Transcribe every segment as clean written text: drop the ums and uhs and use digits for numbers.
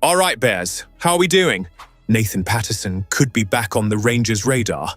All right, Bears, how are we doing? Nathan Patterson could be back on the Rangers' radar,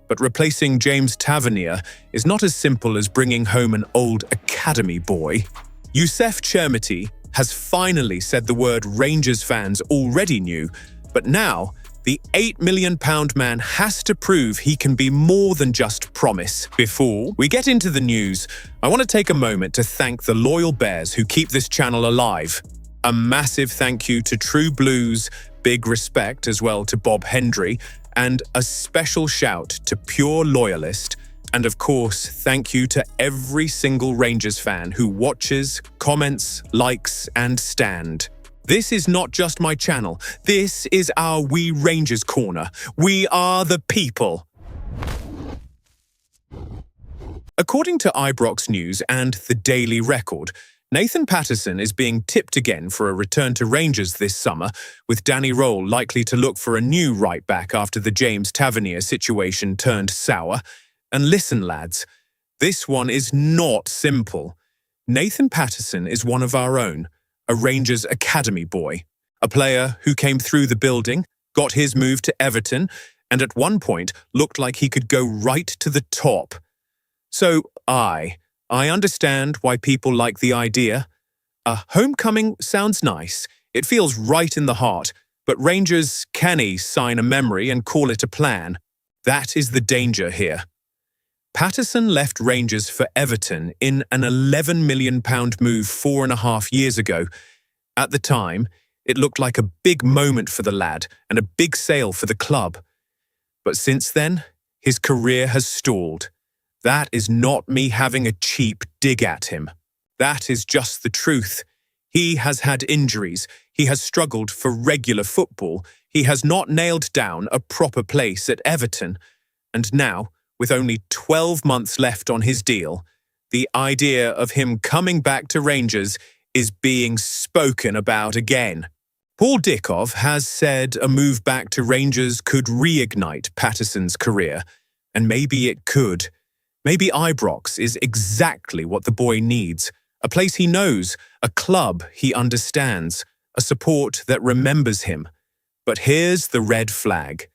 but replacing James Tavernier is not as simple as bringing home an old academy boy. Youssef Chermiti has finally said the word Rangers fans already knew, but now the £8 million man has to prove he can be more than just promise. Before we get into the news, I want to take a moment to thank the loyal Bears who keep this channel alive. A massive thank you to True Blues, big respect as well to Bob Hendry, and a special shout to Pure Loyalist. And of course, thank you to every single Rangers fan who watches, comments, likes, and stand. This is not just my channel. This is our We Rangers corner. We are the people. According to Ibrox News and the Daily Record, Nathan Patterson is being tipped again for a return to Rangers this summer, with Danny Roll likely to look for a new right-back after the James Tavernier situation turned sour. And listen, lads, this one is not simple. Nathan Patterson is one of our own, a Rangers academy boy, a player who came through the building, got his move to Everton, and at one point looked like he could go right to the top. So I understand why people like the idea. A homecoming sounds nice. It feels right in the heart. But Rangers can't sign a memory and call it a plan. That is the danger here. Patterson left Rangers for Everton in an £11 million move 4.5 years ago. At the time, it looked like a big moment for the lad and a big sale for the club. But since then, his career has stalled. That is not me having a cheap dig at him. That is just the truth. He has had injuries. He has struggled for regular football. He has not nailed down a proper place at Everton. And now, with only 12 months left on his deal, the idea of him coming back to Rangers is being spoken about again. Paul Dickov has said a move back to Rangers could reignite Patterson's career, and maybe it could. Maybe Ibrox is exactly what the boy needs, a place he knows, a club he understands, a support that remembers him. But here's the red flag.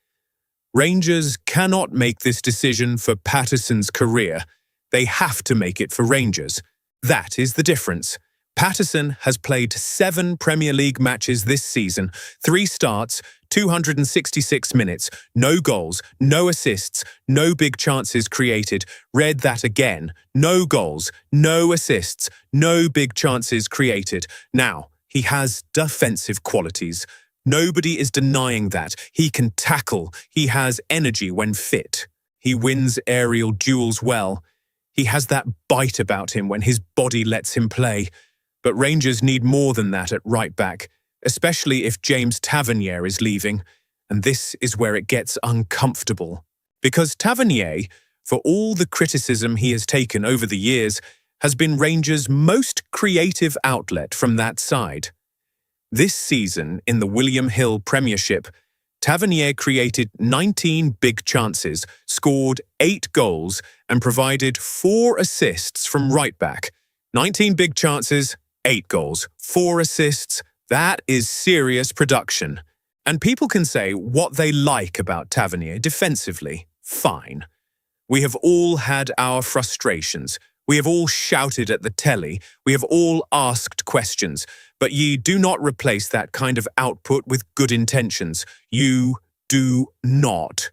Rangers cannot make this decision for Patterson's career. They have to make it for Rangers. That is the difference. Patterson has played 7 Premier League matches this season, 3 starts, 266 minutes, no goals, no assists, no big chances created. Read that again. No goals, no assists, no big chances created. Now, he has defensive qualities. Nobody is denying that. He can tackle. He has energy when fit. He wins aerial duels well. He has that bite about him when his body lets him play. But Rangers need more than that at right-back, especially if James Tavernier is leaving, and this is where it gets uncomfortable. Because Tavernier, for all the criticism he has taken over the years, has been Rangers' most creative outlet from that side. This season, in the William Hill Premiership, Tavernier created 19 big chances, scored 8 goals, and provided 4 assists from right-back. 19 big chances, 8 goals, 4 assists. That is serious production. And people can say what they like about Tavernier defensively. Fine. We have all had our frustrations. We have all shouted at the telly. We have all asked questions. But ye do not replace that kind of output with good intentions. You do not.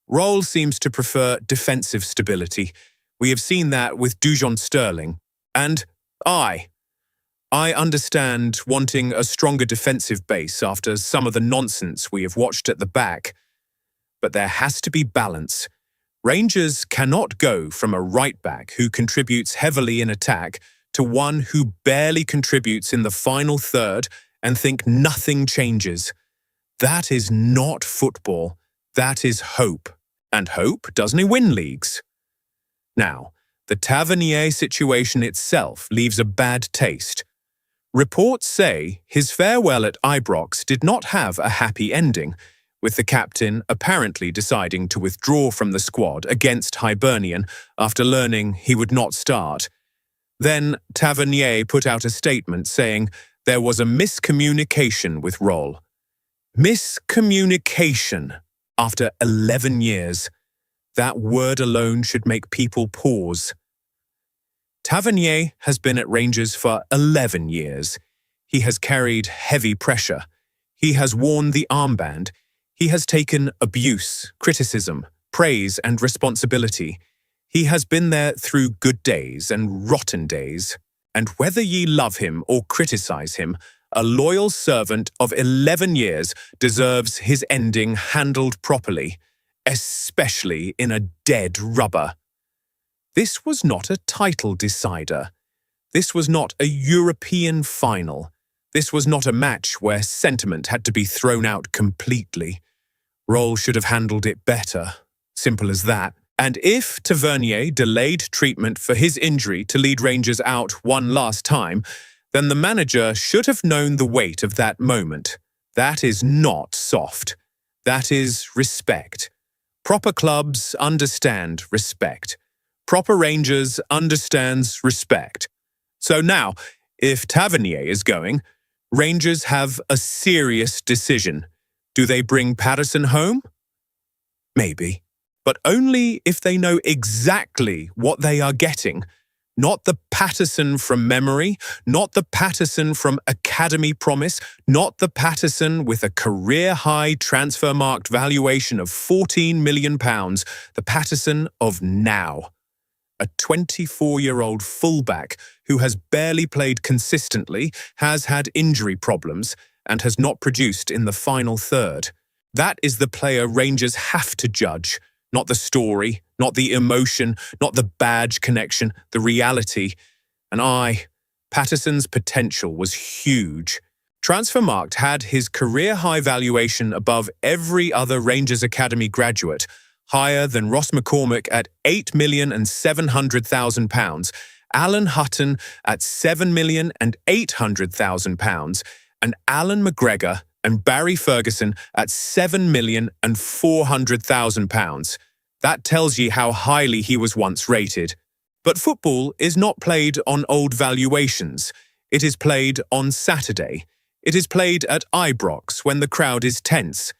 Roll seems to prefer defensive stability. We have seen that with Dujon Sterling. And I understand wanting a stronger defensive base after some of the nonsense we have watched at the back. But there has to be balance. Rangers cannot go from a right-back who contributes heavily in attack to one who barely contributes in the final third and think nothing changes. That is not football. That is hope. And hope doesn't win leagues. Now, the Tavernier situation itself leaves a bad taste. Reports say his farewell at Ibrox did not have a happy ending, with the captain apparently deciding to withdraw from the squad against Hibernian after learning he would not start. Then Tavernier put out a statement saying There was a miscommunication with Roll. Miscommunication after 11 years. That word alone should make people pause. Tavernier has been at Rangers for 11 years. He has carried heavy pressure. He has worn the armband. He has taken abuse, criticism, praise and responsibility. He has been there through good days and rotten days. And whether ye love him or criticize him, a loyal servant of 11 years deserves his ending handled properly, especially in a dead rubber. This was not a title decider. This was not a European final. This was not a match where sentiment had to be thrown out completely. Roll should have handled it better. Simple as that. And if Tavernier delayed treatment for his injury to lead Rangers out one last time, then the manager should have known the weight of that moment. That is not soft. That is respect. Proper clubs understand respect. Proper Rangers understands respect. So now, if Tavernier is going, Rangers have a serious decision. Do they bring Patterson home? Maybe. But only if they know exactly what they are getting. Not the Patterson from memory, not the Patterson from academy promise, not the Patterson with a career-high transfer-marked valuation of £14 million, the Patterson of now. A 24-year-old fullback who has barely played consistently, has had injury problems, and has not produced in the final third. That is the player Rangers have to judge. Not the story, not the emotion, not the badge connection, the reality. And Patterson's potential was huge. Transfermarkt had his career-high valuation above every other Rangers Academy graduate, higher than Ross McCormick at £8,700,000, Alan Hutton at £7,800,000, and Alan McGregor and Barry Ferguson at £7,400,000. That tells you how highly he was once rated. But football is not played on old valuations. It is played on Saturday. It is played at Ibrox when the crowd is tense.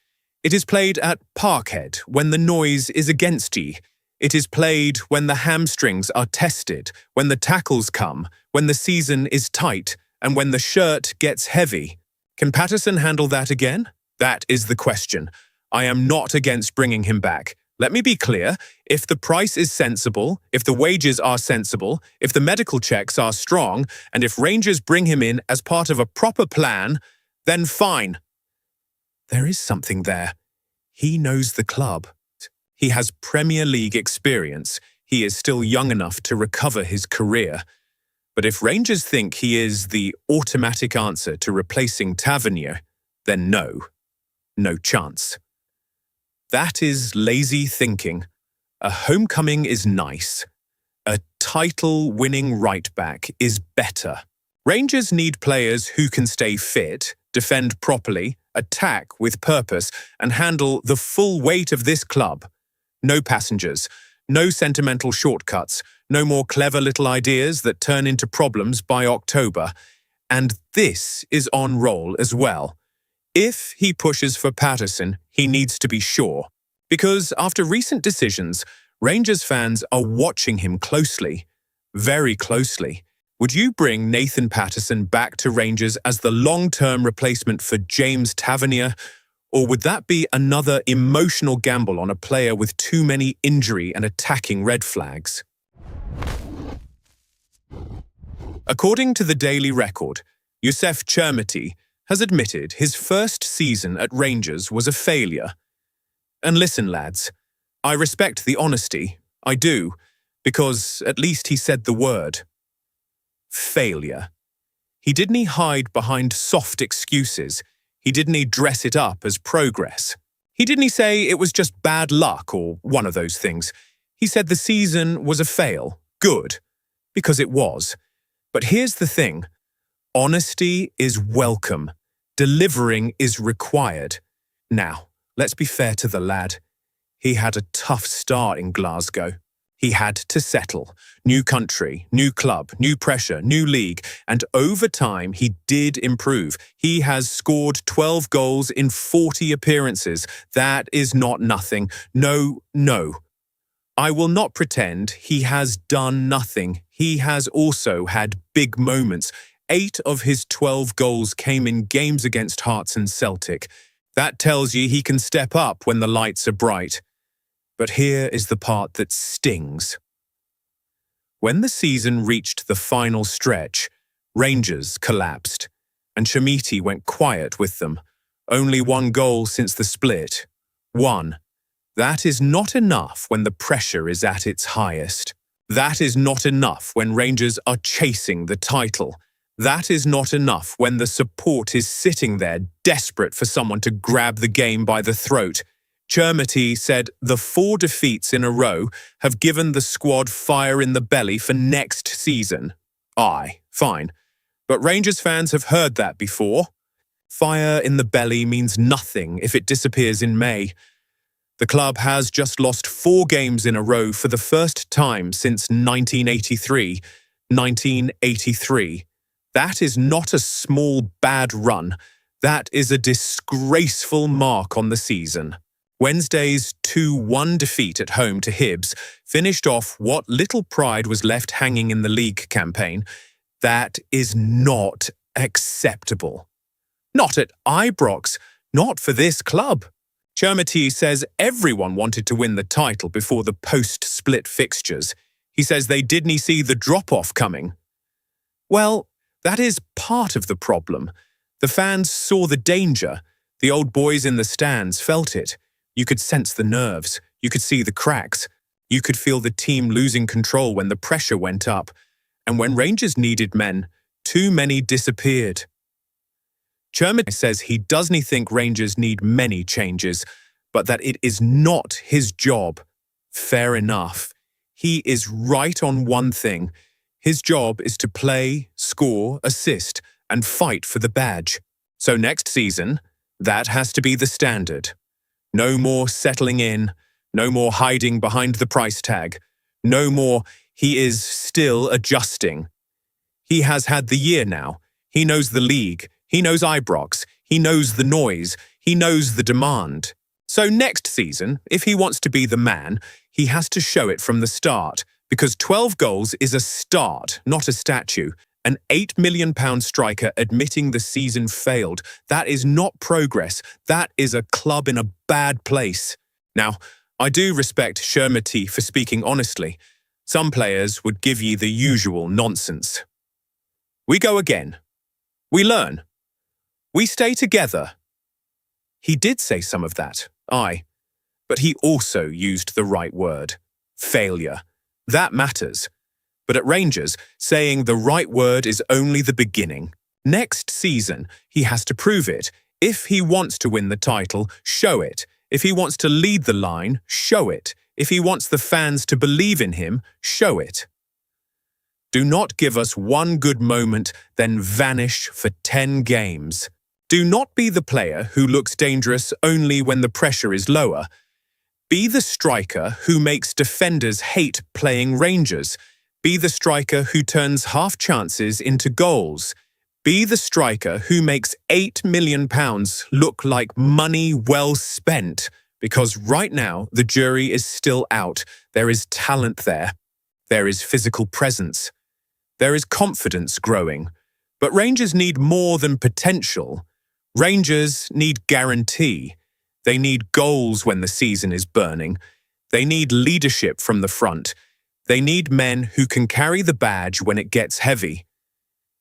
It is played at Parkhead when the noise is against ye. It is played when the hamstrings are tested, when the tackles come, when the season is tight, and when the shirt gets heavy. Can Patterson handle that again? That is the question. I am not against bringing him back. Let me be clear, if the price is sensible, if the wages are sensible, if the medical checks are strong, and if Rangers bring him in as part of a proper plan, then fine. There is something there. He knows the club. He has Premier League experience. He is still young enough to recover his career. But if Rangers think he is the automatic answer to replacing Tavernier, then no chance. That is lazy thinking. A homecoming is nice. A title-winning right-back is better. Rangers need players who can stay fit, defend properly, attack with purpose, and handle the full weight of this club. No passengers, no sentimental shortcuts, no more clever little ideas that turn into problems by October. And this is on Roll as well. If he pushes for Patterson, he needs to be sure. Because after recent decisions, Rangers fans are watching him closely. Very closely. Would you bring Nathan Patterson back to Rangers as the long-term replacement for James Tavernier? Or would that be another emotional gamble on a player with too many injury and attacking red flags? According to the Daily Record, Youssef Chermiti has admitted his first season at Rangers was a failure. And listen, lads, I respect the honesty, I do, because at least he said the word. Failure. He didn't hide behind soft excuses. He didn't dress it up as progress. He didn't say it was just bad luck or one of those things. He said the season was a fail. Good. Because it was. But here's the thing. Honesty is welcome. Delivering is required. Now, let's be fair to the lad. He had a tough start in Glasgow. He had to settle. New country, new club, new pressure, new league, and over time he did improve. He has scored 12 goals in 40 appearances. That is not nothing. No, no. I will not pretend he has done nothing. He has also had big moments. 8 of his 12 goals came in games against Hearts and Celtic. That tells you he can step up when the lights are bright. But here is the part that stings. When the season reached the final stretch, Rangers collapsed, and Chermiti went quiet with them. Only 1 goal since the split. 1. That is not enough when the pressure is at its highest. That is not enough when Rangers are chasing the title. That is not enough when the support is sitting there desperate for someone to grab the game by the throat. Chermiti said the 4 defeats in a row have given the squad fire in the belly for next season. Aye, fine. But Rangers fans have heard that before. Fire in the belly means nothing if it disappears in May. The club has just lost 4 games in a row for the first time since 1983. 1983. That is not a small bad run. That is a disgraceful mark on the season. Wednesday's 2-1 defeat at home to Hibs finished off what little pride was left hanging in the league campaign. That is not acceptable. Not at Ibrox, not for this club. Chermiti says everyone wanted to win the title before the post-split fixtures. He says they didn't see the drop-off coming. Well, that is part of the problem. The fans saw the danger. The old boys in the stands felt it. You could sense the nerves. You could see the cracks. You could feel the team losing control when the pressure went up. And when Rangers needed men, too many disappeared. Chermiti says he doesn't think Rangers need many changes, but that it is not his job. Fair enough. He is right on one thing. His job is to play, score, assist, and fight for the badge. So next season, that has to be the standard. No more settling in, no more hiding behind the price tag, no more he is still adjusting. He has had the year now. He knows the league. He knows Ibrox. He knows the noise. He knows the demand. So next season, if he wants to be the man, he has to show it from the start, because 12 goals is a start, not a statue. An £8 million striker admitting the season failed. That is not progress. That is a club in a bad place. Now, I do respect Chermiti for speaking honestly. Some players would give you the usual nonsense. We go again. We learn. We stay together. He did say some of that, aye. But he also used the right word. Failure. That matters. But at Rangers, saying the right word is only the beginning. Next season, he has to prove it. If he wants to win the title, show it. If he wants to lead the line, show it. If he wants the fans to believe in him, show it. Do not give us 1 good moment, then vanish for 10 games. Do not be the player who looks dangerous only when the pressure is lower. Be the striker who makes defenders hate playing Rangers. Be the striker who turns half chances into goals. Be the striker who makes £8 million look like money well spent. Because right now, the jury is still out. There is talent there. There is physical presence. There is confidence growing. But Rangers need more than potential. Rangers need guarantee. They need goals when the season is burning. They need leadership from the front. They need men who can carry the badge when it gets heavy.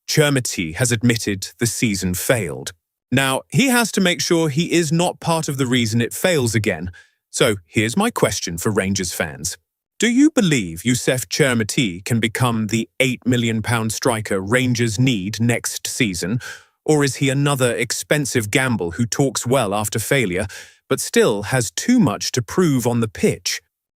Chermiti has admitted the season failed. Now, he has to make sure he is not part of the reason it fails again. So, here's my question for Rangers fans. Do you believe Youssef Chermiti can become the £8 million striker Rangers need next season? Or is he another expensive gamble who talks well after failure, but still has too much to prove on the pitch?